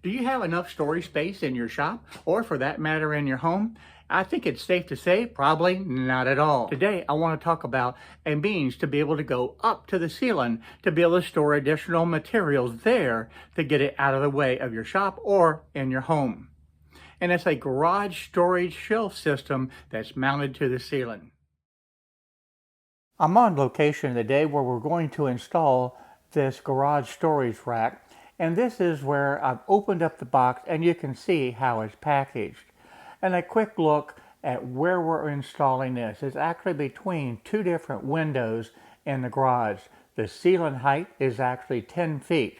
Do you have enough storage space in your shop, or for that matter in your home? I think it's safe to say probably not at all. Today I want to talk about a means to be able to go up to the ceiling to be able to store additional materials there to get it out of the way of your shop or in your home. And it's a garage storage shelf system that's mounted to the ceiling. I'm on location today where we're going to install this garage storage rack, and this is where I've opened up the box and you can see how it's packaged. And a quick look at where we're installing this is actually between two different windows in the garage. The ceiling height is actually 10 feet,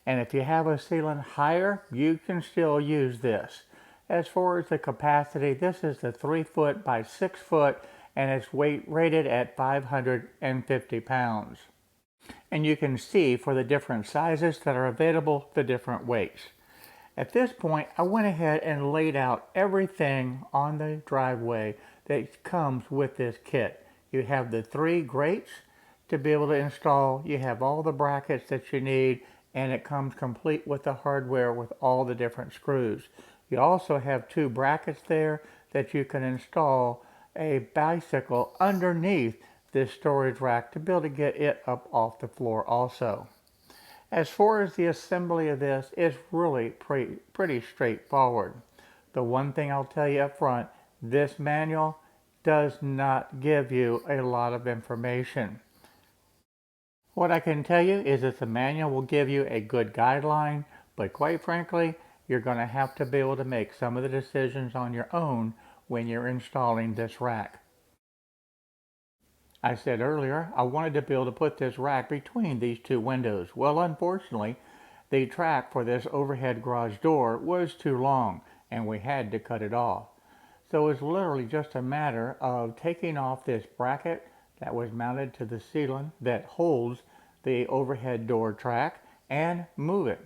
and if you have a ceiling higher, you can still use this. As far as the capacity, this is the 3 foot by 6 foot, and it's weight rated at 550 pounds. And you can see for the different sizes that are available, the different weights. At this point, I went ahead and laid out everything on the driveway that comes with this kit. You have the 3 grates to be able to install, you have all the brackets that you need, and it comes complete with the hardware with all the different screws. You also have 2 brackets there that you can install a bicycle underneath this storage rack to be able to get it up off the floor also. As far as the assembly of this, is really pretty straightforward. The one thing I'll tell you up front, this manual does not give you a lot of information. What I can tell you is that the manual will give you a good guideline, but quite frankly, you're going to have to be able to make some of the decisions on your own when you're installing this rack. I said earlier I wanted to be able to put this rack between these 2 windows. Well, unfortunately, the track for this overhead garage door was too long and we had to cut it off. So it's literally just a matter of taking off this bracket that was mounted to the ceiling that holds the overhead door track and move it.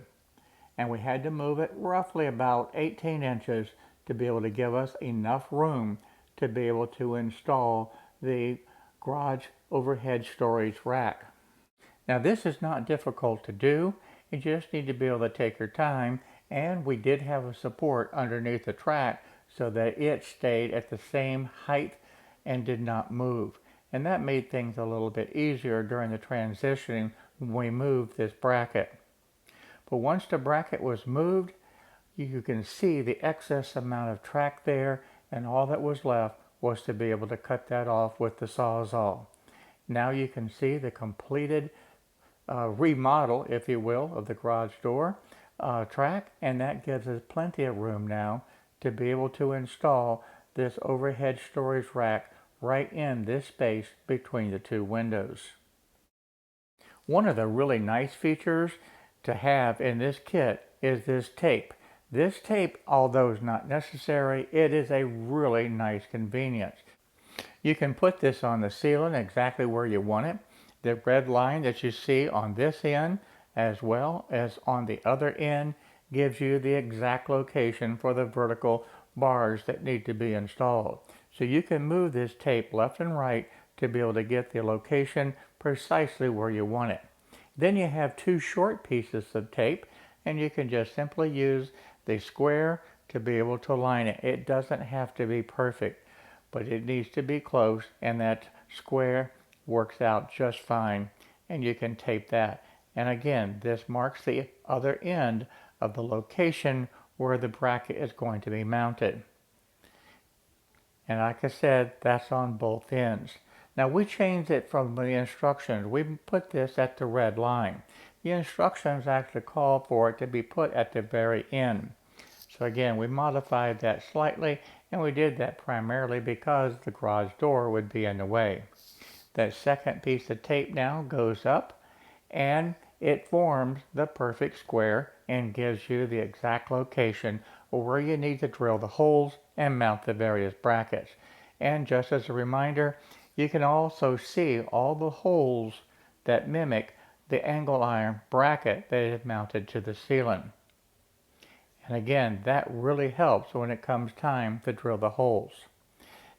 And we had to move it roughly about 18 inches to be able to give us enough room to be able to install the garage overhead storage rack. Now this is not difficult to do, you just need to be able to take your time, and we did have a support underneath the track so that it stayed at the same height and did not move. And that made things a little bit easier during the transitioning when we moved this bracket. But once the bracket was moved, you can see the excess amount of track there, and all that was left was to be able to cut that off with the Sawzall. Now you can see the completed remodel, if you will, of the garage door track, and that gives us plenty of room now to be able to install this overhead storage rack right in this space between the 2 windows. One of the really nice features to have in this kit is this tape. This tape, although it's not necessary, it is a really nice convenience. You can put this on the ceiling exactly where you want it. The red line that you see on this end as well as on the other end gives you the exact location for the vertical bars that need to be installed. So you can move this tape left and right to be able to get the location precisely where you want it. Then you have 2 short pieces of tape, and you can just simply use the square to be able to line it. It doesn't have to be perfect, but it needs to be close, and that square works out just fine, and you can tape that. And again, this marks the other end of the location where the bracket is going to be mounted. And like I said, that's on both ends. Now we changed it from the instructions. We put this at the red line. The instructions actually call for it to be put at the very end. So again, we modified that slightly, and we did that primarily because the garage door would be in the way. That second piece of tape now goes up, and it forms the perfect square and gives you the exact location where you need to drill the holes and mount the various brackets. And just as a reminder, you can also see all the holes that mimic the angle iron bracket that is mounted to the ceiling. And again, that really helps when it comes time to drill the holes.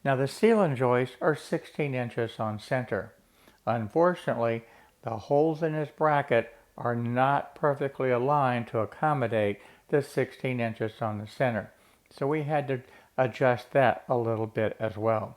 Now the ceiling joists are 16 inches on center. Unfortunately, the holes in this bracket are not perfectly aligned to accommodate the 16 inches on the center. So we had to adjust that a little bit as well.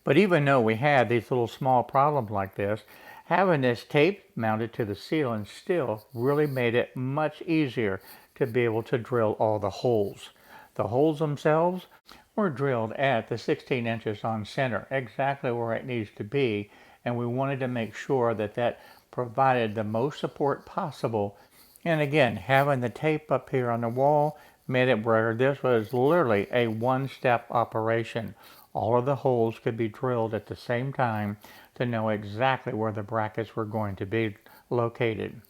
But even though we had these little small problems like this, having this tape mounted to the ceiling still really made it much easier to be able to drill all the holes. The holes themselves were drilled at the 16 inches on center, exactly where it needs to be, and we wanted to make sure that that provided the most support possible. And again, having the tape up here on the wall made it where this was literally a one-step operation. All of the holes could be drilled at the same time to know exactly where the brackets were going to be located.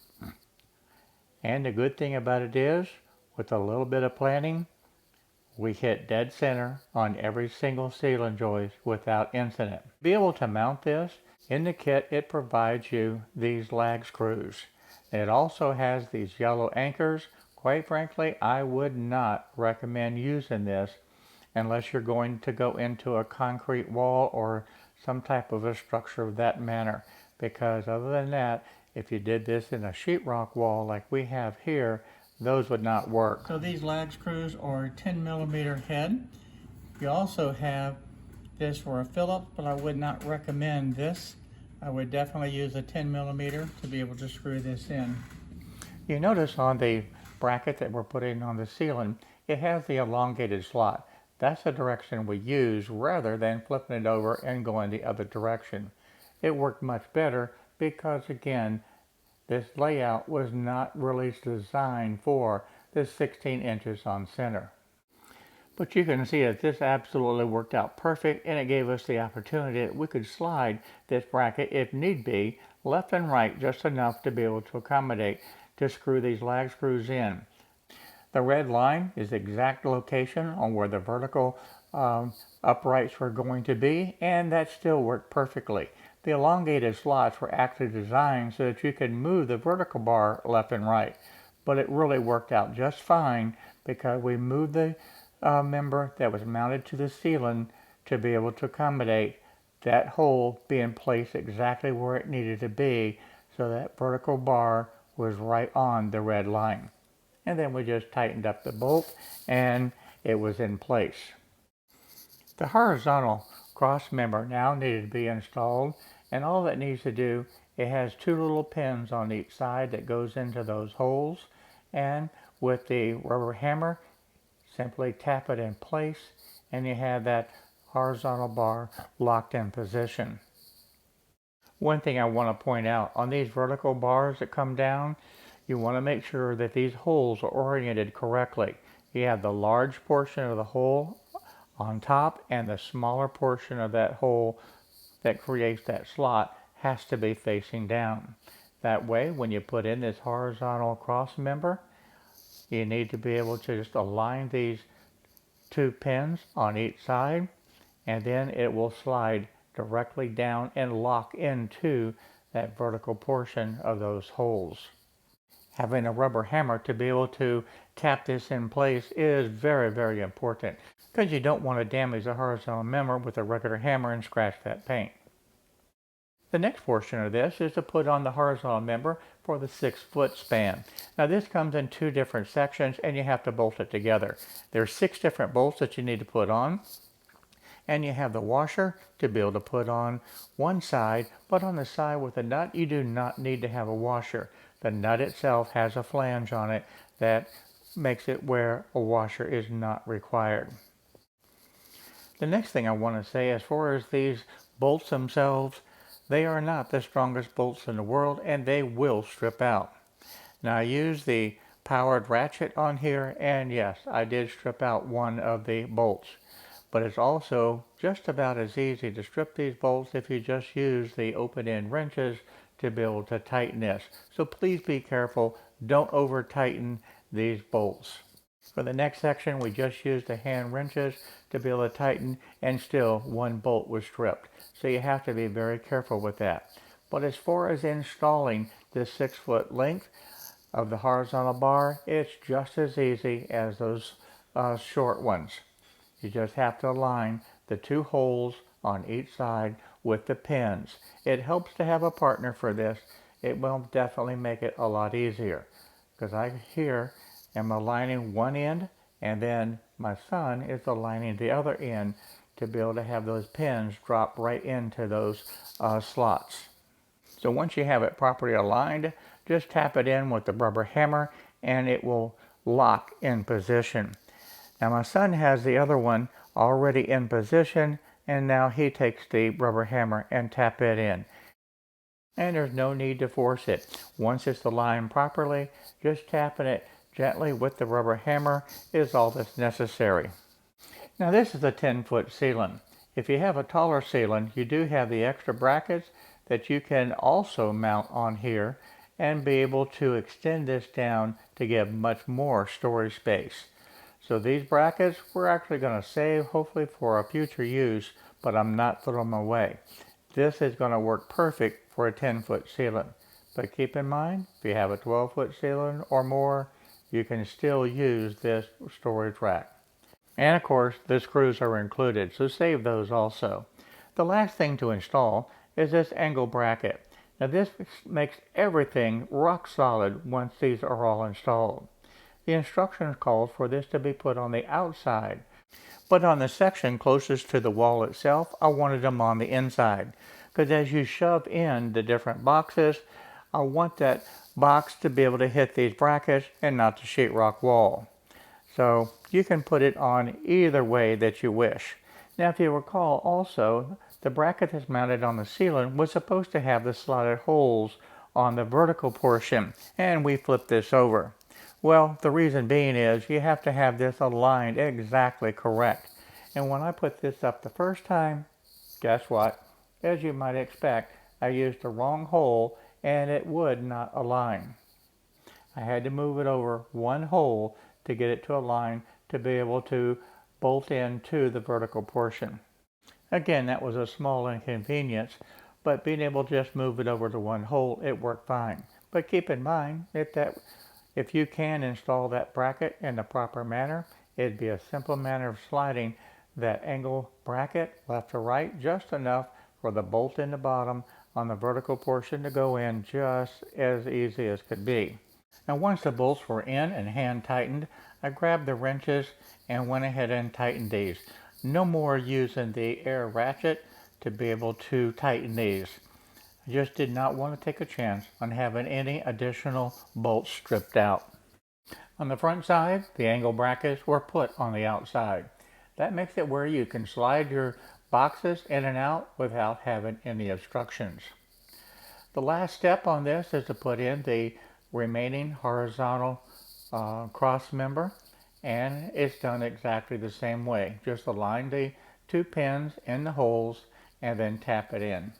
And the good thing about it is, with a little bit of planning, we hit dead center on every single ceiling joist without incident. To be able to mount this, in the kit it provides you these lag screws. It also has these yellow anchors. Quite frankly, I would not recommend using this unless you're going to go into a concrete wall or some type of a structure of that manner, because other than that, if you did this in a sheetrock wall like we have here, those would not work. So these lag screws are 10 millimeter head. You also have this for a Phillips, but I would not recommend this. I would definitely use a 10 millimeter to be able to screw this in. You notice on the bracket that we're putting on the ceiling, it has the elongated slot. That's the direction we use rather than flipping it over and going the other direction. It worked much better because, again, this layout was not really designed for this 16 inches on center. But you can see that this absolutely worked out perfect, and it gave us the opportunity that we could slide this bracket, if need be, left and right just enough to be able to accommodate to screw these lag screws in. The red line is the exact location on where the vertical uprights were going to be, and that still worked perfectly. The elongated slots were actually designed so that you could move the vertical bar left and right, but it really worked out just fine because we moved the member that was mounted to the ceiling to be able to accommodate that hole being placed exactly where it needed to be, so that vertical bar was right on the red line. And then we just tightened up the bolt and it was in place. The horizontal cross member now needed to be installed, and all that needs to do, it has two little pins on each side that goes into those holes, and with the rubber hammer simply tap it in place and you have that horizontal bar locked in position. One thing I want to point out, on these vertical bars that come down, you want to make sure that these holes are oriented correctly. You have the large portion of the hole on top, and the smaller portion of that hole that creates that slot has to be facing down. That way, when you put in this horizontal cross member, you need to be able to just align these two pins on each side, and then it will slide directly down and lock into that vertical portion of those holes. Having a rubber hammer to be able to tap this in place is very, very important, because you don't want to damage the horizontal member with a regular hammer and scratch that paint. The next portion of this is to put on the horizontal member for the 6-foot span. Now this comes in two different sections and you have to bolt it together. There's 6 different bolts that you need to put on, and you have the washer to be able to put on one side, but on the side with the nut you do not need to have a washer. The nut itself has a flange on it that makes it where a washer is not required. The next thing I want to say, as far as these bolts themselves, they are not the strongest bolts in the world, and they will strip out. Now I used the powered ratchet on here, and yes, I did strip out one of the bolts. But it's also just about as easy to strip these bolts if you just use the open-end wrenches to be able to tighten this. So please be careful, don't over tighten these bolts. For the next section, we just used the hand wrenches to be able to tighten, and still one bolt was stripped. So you have to be very careful with that. But as far as installing this 6-foot length of the horizontal bar, it's just as easy as those short ones. You just have to align the 2 holes on each side with the pins. It helps to have a partner for this. It will definitely make it a lot easier, because I here am aligning one end, and then my son is aligning the other end to be able to have those pins drop right into those slots. So once you have it properly aligned, just tap it in with the rubber hammer and it will lock in position. Now my son has the other one already in position, and now he takes the rubber hammer and tap it in. And there's no need to force it. Once it's aligned properly, just tapping it gently with the rubber hammer is all that's necessary. Now this is a 10-foot ceiling. If you have a taller ceiling, you do have the extra brackets that you can also mount on here and be able to extend this down to give much more storage space. So these brackets we're actually going to save hopefully for a future use, but I'm not throwing them away. This is going to work perfect for a 10-foot ceiling. But keep in mind, if you have a 12-foot ceiling or more, you can still use this storage rack. And of course, the screws are included, so save those also. The last thing to install is this angle bracket. Now this makes everything rock solid once these are all installed. The instructions called for this to be put on the outside, but on the section closest to the wall itself, I wanted them on the inside, because as you shove in the different boxes, I want that box to be able to hit these brackets and not the sheetrock wall. So you can put it on either way that you wish. Now if you recall also, the bracket that's mounted on the ceiling was supposed to have the slotted holes on the vertical portion, and we flipped this over. Well, the reason being is you have to have this aligned exactly correct. And when I put this up the first time, guess what? As you might expect, I used the wrong hole and it would not align. I had to move it over one hole to get it to align to be able to bolt into the vertical portion. Again, that was a small inconvenience, but being able to just move it over to one hole, it worked fine. But keep in mind, if you can install that bracket in the proper manner, it'd be a simple manner of sliding that angle bracket left to right just enough for the bolt in the bottom on the vertical portion to go in just as easy as could be. Now once the bolts were in and hand tightened, I grabbed the wrenches and went ahead and tightened these. No more using the air ratchet to be able to tighten these. I just did not want to take a chance on having any additional bolts stripped out. On the front side, the angle brackets were put on the outside. That makes it where you can slide your boxes in and out without having any obstructions. The last step on this is to put in the remaining horizontal cross member, and it's done exactly the same way. Just align the two pins in the holes and then tap it in.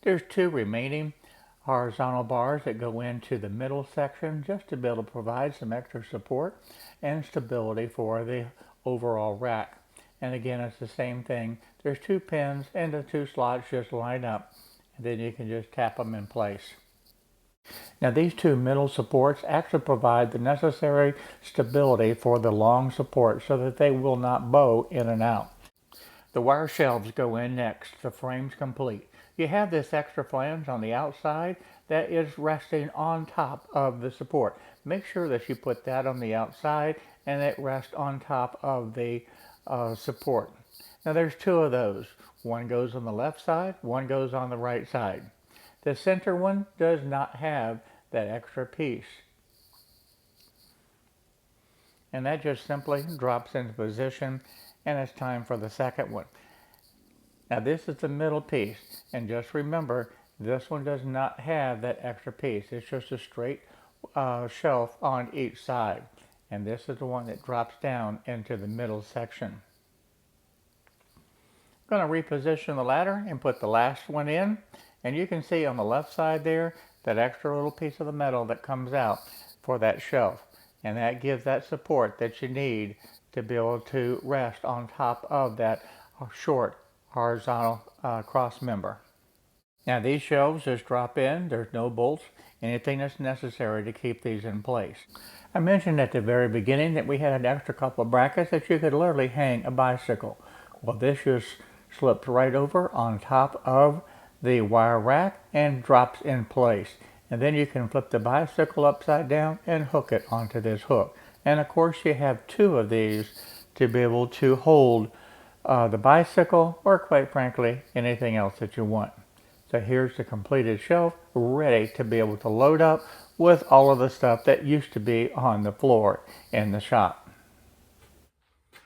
There's two remaining horizontal bars that go into the middle section just to be able to provide some extra support and stability for the overall rack. And again, it's the same thing. There's two pins and the two slots just line up, and then you can just tap them in place. Now these two middle supports actually provide the necessary stability for the long support so that they will not bow in and out. The wire shelves go in next, the frame's complete. You have this extra flange on the outside that is resting on top of the support. Make sure that you put that on the outside and it rests on top of the support. Now there's two of those. One goes on the left side, one goes on the right side. The center one does not have that extra piece. And that just simply drops into position, and it's time for the second one. Now this is the middle piece, and just remember, this one does not have that extra piece. It's just a straight shelf on each side. And this is the one that drops down into the middle section. I'm going to reposition the ladder and put the last one in. And you can see on the left side there, that extra little piece of the metal that comes out for that shelf. And that gives that support that you need to be able to rest on top of that short horizontal cross member. Now these shelves just drop in, there's no bolts, anything that's necessary to keep these in place. I mentioned at the very beginning that we had an extra couple of brackets that you could literally hang a bicycle. Well, this just slips right over on top of the wire rack and drops in place. And then you can flip the bicycle upside down and hook it onto this hook. And of course you have two of these to be able to hold the bicycle, or quite frankly, anything else that you want. So here's the completed shelf, ready to be able to load up with all of the stuff that used to be on the floor in the shop.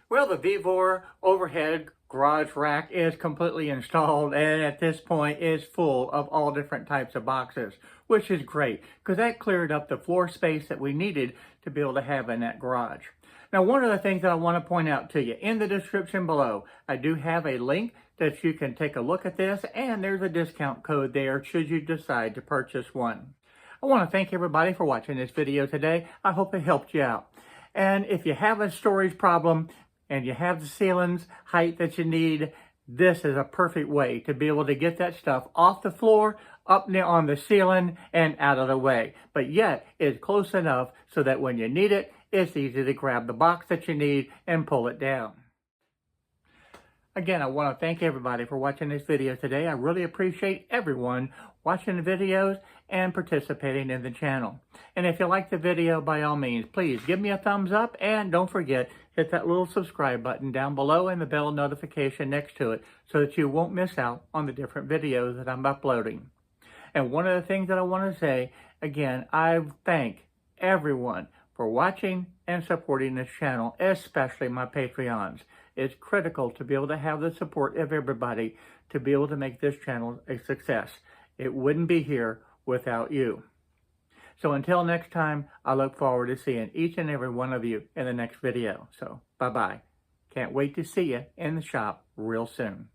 Well, the VEVOR overhead garage rack is completely installed, and at this point is full of all different types of boxes, which is great because that cleared up the floor space that we needed to be able to have in that garage. Now, one of the things that I want to point out to you, in the description below, I do have a link that you can take a look at this, and there's a discount code there should you decide to purchase one. I want to thank everybody for watching this video today. I hope it helped you out. And if you have a storage problem and you have the ceilings height that you need, this is a perfect way to be able to get that stuff off the floor, up on the ceiling, and out of the way. But yet, it's close enough so that when you need it, it's easy to grab the box that you need and pull it down. Again, I want to thank everybody for watching this video today. I really appreciate everyone watching the videos and participating in the channel. And if you like the video, by all means, please give me a thumbs up, and don't forget, hit that little subscribe button down below and the bell notification next to it so that you won't miss out on the different videos that I'm uploading. And one of the things that I want to say, again, I thank everyone for watching and supporting this channel, especially my Patreons. It's critical to be able to have the support of everybody to be able to make this channel a success. It wouldn't be here without you. So until next time, I look forward to seeing each and every one of you in the next video. So bye-bye. Can't wait to see you in the shop real soon.